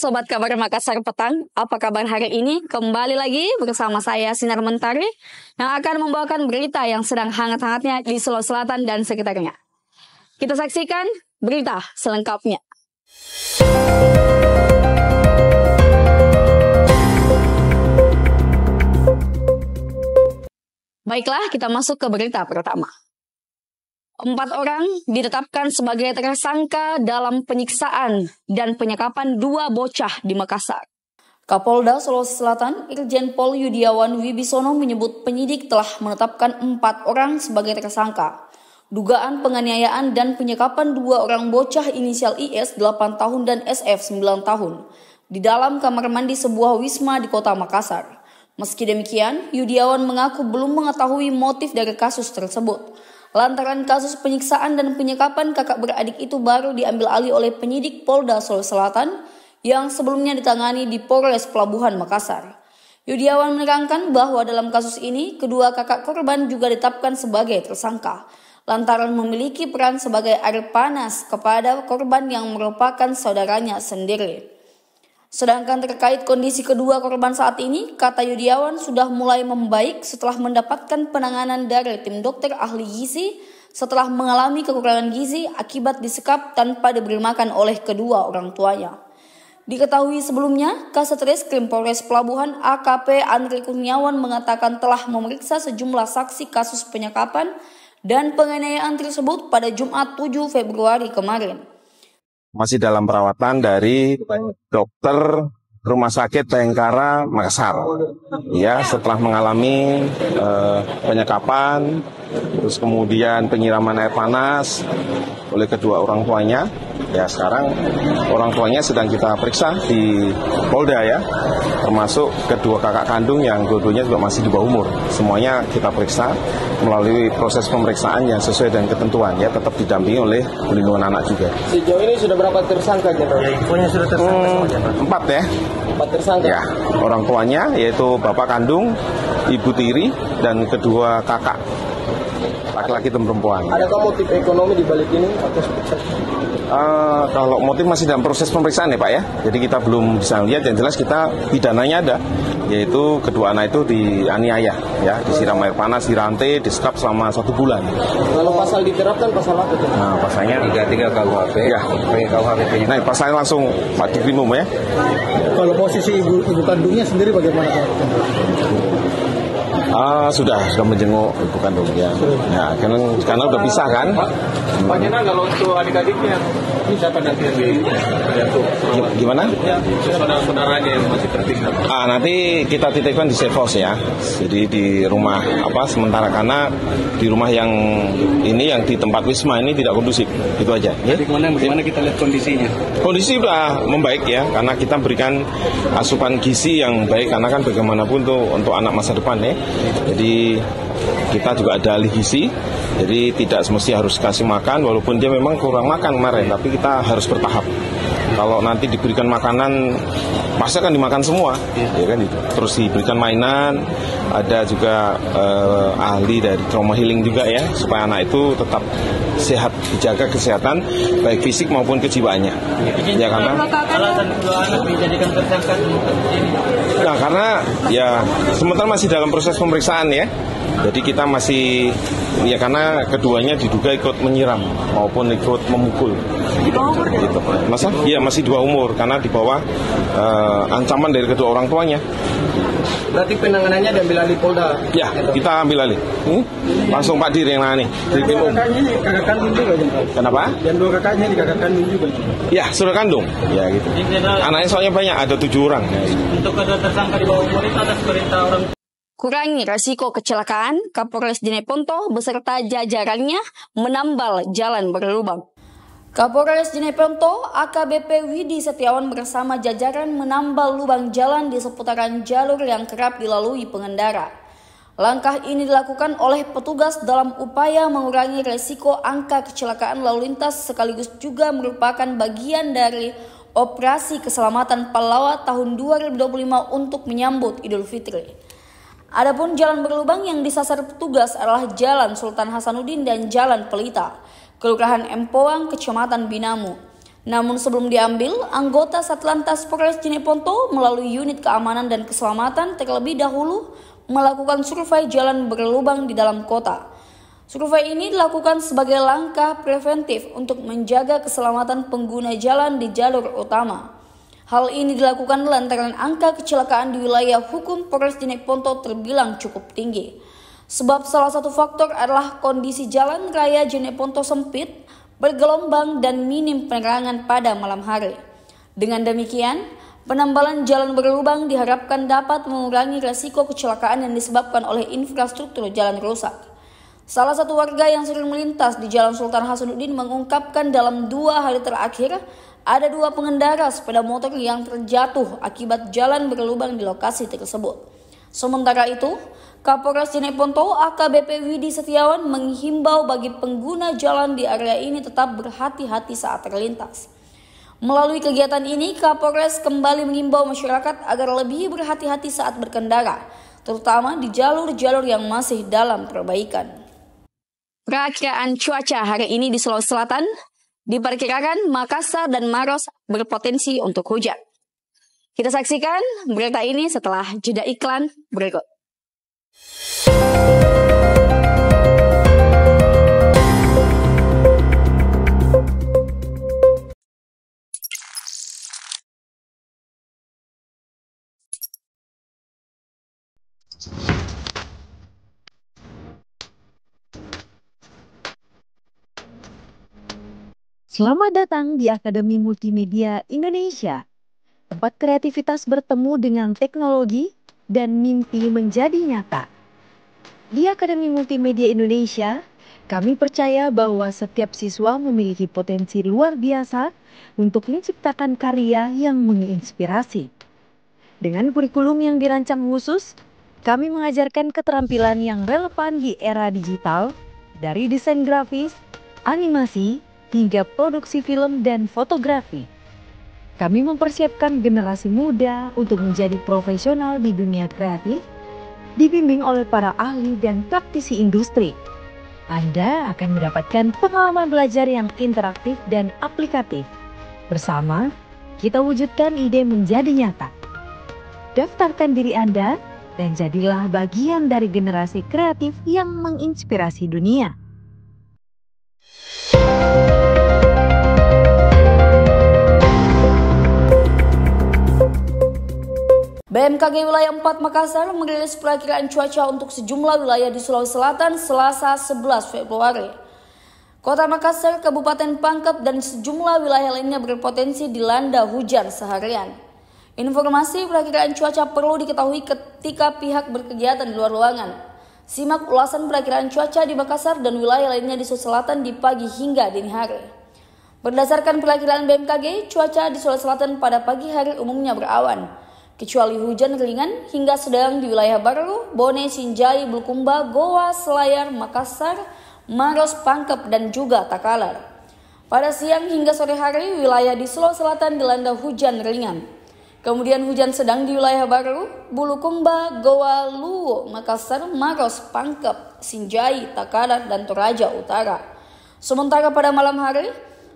Sobat Kabar Makassar Petang, apa kabar hari ini? Kembali lagi bersama saya Sinar Mentari yang akan membawakan berita yang sedang hangat-hangatnya di Sulawesi Selatan dan sekitarnya. Kita saksikan berita selengkapnya. Baiklah, kita masuk ke berita pertama. 4 orang ditetapkan sebagai tersangka dalam penyiksaan dan penyekapan 2 bocah di Makassar. Kapolda Sulawesi Selatan, Irjen Pol Yudiawan Wibisono menyebut penyidik telah menetapkan 4 orang sebagai tersangka. Dugaan penganiayaan dan penyekapan 2 orang bocah inisial IS 8 tahun dan SF 9 tahun di dalam kamar mandi sebuah wisma di kota Makassar. Meski demikian, Yudiawan mengaku belum mengetahui motif dari kasus tersebut. Lantaran kasus penyiksaan dan penyekapan kakak beradik itu baru diambil alih oleh penyidik Polda Sulawesi Selatan yang sebelumnya ditangani di Polres Pelabuhan Makassar. Yudiawan menerangkan bahwa dalam kasus ini kedua kakak korban juga ditetapkan sebagai tersangka lantaran memiliki peran sebagai air panas kepada korban yang merupakan saudaranya sendiri. Sedangkan terkait kondisi kedua korban saat ini, kata Yudiawan sudah mulai membaik setelah mendapatkan penanganan dari tim dokter ahli gizi setelah mengalami kekurangan gizi akibat disekap tanpa diberi makan oleh kedua orang tuanya. Diketahui sebelumnya, Kasetreskrim Polres Pelabuhan AKP Andri Kurniawan mengatakan telah memeriksa sejumlah saksi kasus penyekapan dan penganiayaan tersebut pada Jumat 7 Februari kemarin. Masih dalam perawatan dari dokter Rumah Sakit Bayangkara Makassar. Ya, setelah mengalami penyekapan, terus kemudian penyiraman air panas oleh kedua orang tuanya. Ya, sekarang orang tuanya sedang kita periksa di Polda ya, termasuk kedua kakak kandung yang dua-duanya juga masih di bawah umur. Semuanya kita periksa melalui proses pemeriksaan yang sesuai dengan ketentuan ya, tetap didampingi oleh pelindungan anak juga. Sejauh ini sudah berapa tersangka gitu? Ya, infonya sudah tersangka semua. 4 ya. 4 tersangka. Ya, orang tuanya yaitu bapak kandung, ibu tiri dan kedua kakak. Laki-laki dan perempuan. Adakah motif ekonomi di balik ini atau kalau motif masih dalam proses pemeriksaan ya Pak ya. Jadi kita belum bisa lihat, yang jelas kita pidananya ada, yaitu kedua anak itu dianiaya ya, disiram air panas, dirantai, disekap selama 1 bulan. Kalau pasal diterapkan pasal apa itu? Nah, pasalnya 33 KUHP. Ya, KUHP. Nah, pasalnya langsung Pak Dikrimum ya. Kalau posisi ibu kandungnya sendiri bagaimana Pak? Sudah menjenguk ibu kandungnya. Ya, karena udah pisah kan. Pak Jena, kalau untuk adik-adiknya ini siapa nanti yang dijatuh? Gimana? Ya, saudara-saudaranya yang masih tertinggal. Nanti kita titipkan di safe house ya. Jadi di rumah sementara, karena di rumah yang ini yang di tempat wisma ini tidak kondusif. Itu aja. Jadi bagaimana kita lihat kondisinya? Kondisi sudah membaik ya, karena kita berikan asupan gizi yang baik, karena kan bagaimanapun tuh untuk anak masa depan ya. Jadi kita juga ada ahli gizi, jadi tidak semestinya harus kasih makan, walaupun dia memang kurang makan kemarin, tapi kita harus bertahap. Kalau nanti diberikan makanan, pasti akan dimakan semua, ya kan itu. Terus diberikan mainan, ada juga ahli dari trauma healing juga ya, supaya anak itu tetap sehat, dijaga kesehatan baik fisik maupun kejiwaannya. Ya karena alasan kedua anak dijadikan tersangka ini. Nah, karena ya sementara masih dalam proses pemeriksaan ya. Jadi kita masih ya, karena keduanya diduga ikut menyiram maupun ikut memukul. Di bawah umur gitu. Masa? Iya, masih di bawah umur karena di bawah ancaman dari kedua orang tuanya. Berarti penanganannya diambil alih Polda? Ya, kita ambil alih. Langsung Pak Dir yang nangani. Kakaknya ini kakak kandung juga. Kenapa? Yang 2 kakaknya ini kakak kandung juga. Ya, saudara kandung. Ya gitu. Anaknya soalnya banyak, ada 7 orang. Untuk kedua tersangka di bawah umur itu atas perintah orang. Kurangi resiko kecelakaan, Kapolres Jeneponto beserta jajarannya menambal jalan berlubang. Kapolres Jeneponto AKBP Widi Setiawan bersama jajaran menambal lubang jalan di seputaran jalur yang kerap dilalui pengendara. Langkah ini dilakukan oleh petugas dalam upaya mengurangi resiko angka kecelakaan lalu lintas sekaligus juga merupakan bagian dari Operasi Keselamatan Pahlawan tahun 2025 untuk menyambut Idul Fitri. Adapun jalan berlubang yang disasar petugas adalah Jalan Sultan Hasanuddin dan Jalan Pelita, Kelurahan Empoang, Kecamatan Binamu. Namun sebelum diambil, anggota Satlantas Polres Jeneponto melalui unit keamanan dan keselamatan terlebih dahulu melakukan survei jalan berlubang di dalam kota. Survei ini dilakukan sebagai langkah preventif untuk menjaga keselamatan pengguna jalan di jalur utama. Hal ini dilakukan lantaran angka kecelakaan di wilayah hukum Polres Jeneponto terbilang cukup tinggi. Sebab salah satu faktor adalah kondisi jalan raya Jeneponto sempit, bergelombang dan minim penerangan pada malam hari. Dengan demikian, penambalan jalan berlubang diharapkan dapat mengurangi resiko kecelakaan yang disebabkan oleh infrastruktur jalan rusak. Salah satu warga yang sering melintas di Jalan Sultan Hasanuddin mengungkapkan dalam 2 hari terakhir ada 2 pengendara sepeda motor yang terjatuh akibat jalan berlubang di lokasi tersebut. Sementara itu, Kapolres Jeneponto AKBP Widi Setiawan menghimbau bagi pengguna jalan di area ini tetap berhati-hati saat terlintas. Melalui kegiatan ini, Kapolres kembali mengimbau masyarakat agar lebih berhati-hati saat berkendara, terutama di jalur-jalur yang masih dalam perbaikan. Perakiraan cuaca hari ini di Sulawesi Selatan diperkirakan Makassar dan Maros berpotensi untuk hujan. Kita saksikan berita ini setelah jeda iklan berikut. Selamat datang di Akademi Multimedia Indonesia, tempat kreativitas bertemu dengan teknologi dan mimpi menjadi nyata. Di Akademi Multimedia Indonesia, kami percaya bahwa setiap siswa memiliki potensi luar biasa untuk menciptakan karya yang menginspirasi. Dengan kurikulum yang dirancang khusus, kami mengajarkan keterampilan yang relevan di era digital, dari desain grafis, animasi, hingga produksi film dan fotografi. Kami mempersiapkan generasi muda untuk menjadi profesional di dunia kreatif, dibimbing oleh para ahli dan praktisi industri. Anda akan mendapatkan pengalaman belajar yang interaktif dan aplikatif. Bersama, kita wujudkan ide menjadi nyata. Daftarkan diri Anda dan jadilah bagian dari generasi kreatif yang menginspirasi dunia. BMKG Wilayah 4 Makassar merilis perakiraan cuaca untuk sejumlah wilayah di Sulawesi Selatan Selasa 11 Februari. Kota Makassar, Kabupaten Pangkep, dan sejumlah wilayah lainnya berpotensi dilanda hujan seharian. Informasi perakiraan cuaca perlu diketahui ketika pihak berkegiatan di luar ruangan. Simak ulasan perakiraan cuaca di Makassar dan wilayah lainnya di Sulawesi Selatan di pagi hingga dini hari. Berdasarkan perakiraan BMKG, cuaca di Sulawesi Selatan pada pagi hari umumnya berawan, kecuali hujan ringan hingga sedang di wilayah Baru, Bone, Sinjai, Bulukumba, Goa, Selayar, Makassar, Maros, Pangkep, dan juga Takalar. Pada siang hingga sore hari, wilayah di Sulawesi Selatan dilanda hujan ringan. Kemudian hujan sedang di wilayah Baru, Bulukumba, Goa, Luwu, Makassar, Maros, Pangkep, Sinjai, Takalar, dan Toraja Utara. Sementara pada malam hari,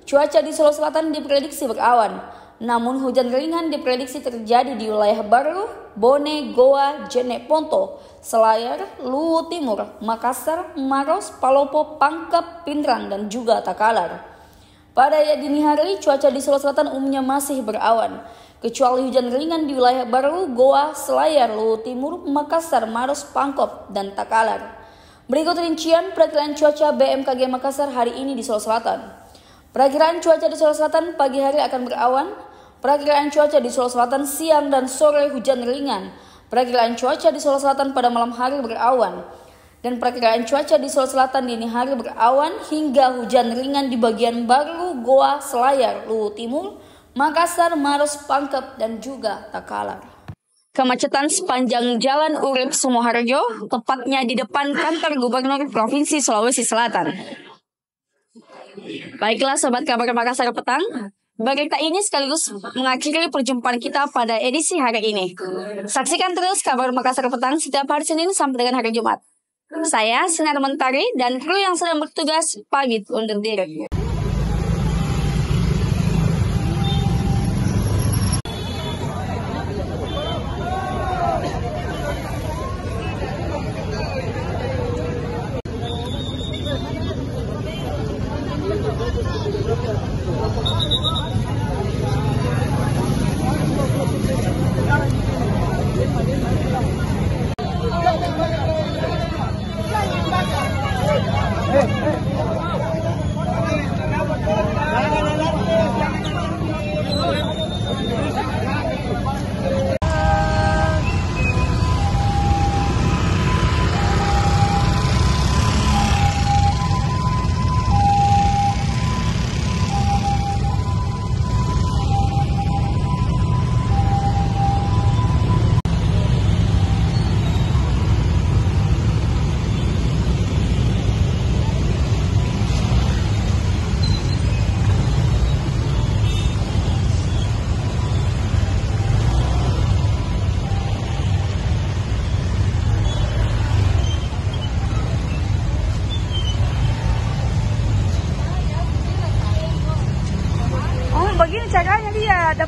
cuaca di Sulawesi Selatan diprediksi berawan. Namun hujan ringan diprediksi terjadi di wilayah Baru, Bone, Goa, Jeneponto, Selayar, Luwu Timur, Makassar, Maros, Palopo, Pangkep, Pindrang, dan juga Takalar. Pada dini hari, cuaca di Sulawesi Selatan umumnya masih berawan, kecuali hujan ringan di wilayah Baru, Goa, Selayar, Luwu Timur, Makassar, Maros, Pangkep, dan Takalar. Berikut rincian perakiraan cuaca BMKG Makassar hari ini di Sulawesi Selatan. Perakiraan cuaca di Sulawesi Selatan pagi hari akan berawan. Perakiraan cuaca di Sulawesi Selatan siang dan sore hujan ringan. Perakiraan cuaca di Sulawesi Selatan pada malam hari berawan. Dan perakiraan cuaca di Sulawesi Selatan dini hari berawan hingga hujan ringan di bagian Baru, Goa, Selayar, Luwu Timur, Makassar, Maros, Pangkep, dan juga Takalar. Kemacetan sepanjang Jalan Urip Sumoharjo, tepatnya di depan kantor Gubernur Provinsi Sulawesi Selatan. Baiklah Sobat Kabar Makassar Petang, berita ini sekaligus mengakhiri perjumpaan kita pada edisi hari ini. Saksikan terus Kabar Makassar Petang setiap hari Senin sampai dengan hari Jumat. Saya Sinar Mentari dan kru yang sedang bertugas pamit undur diri.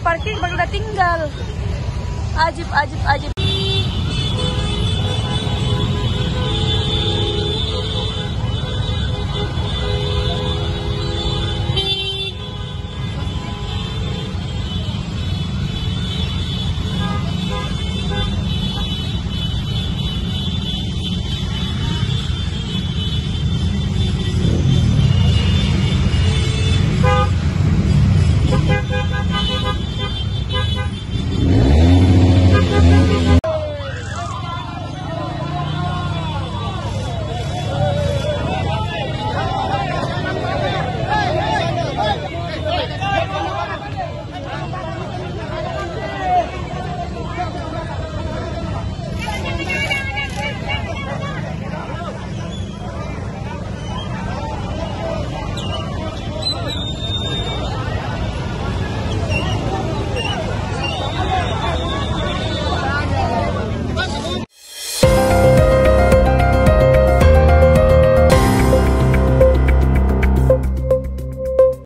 parkir baru udah tinggal. Ajib, ajib, ajib.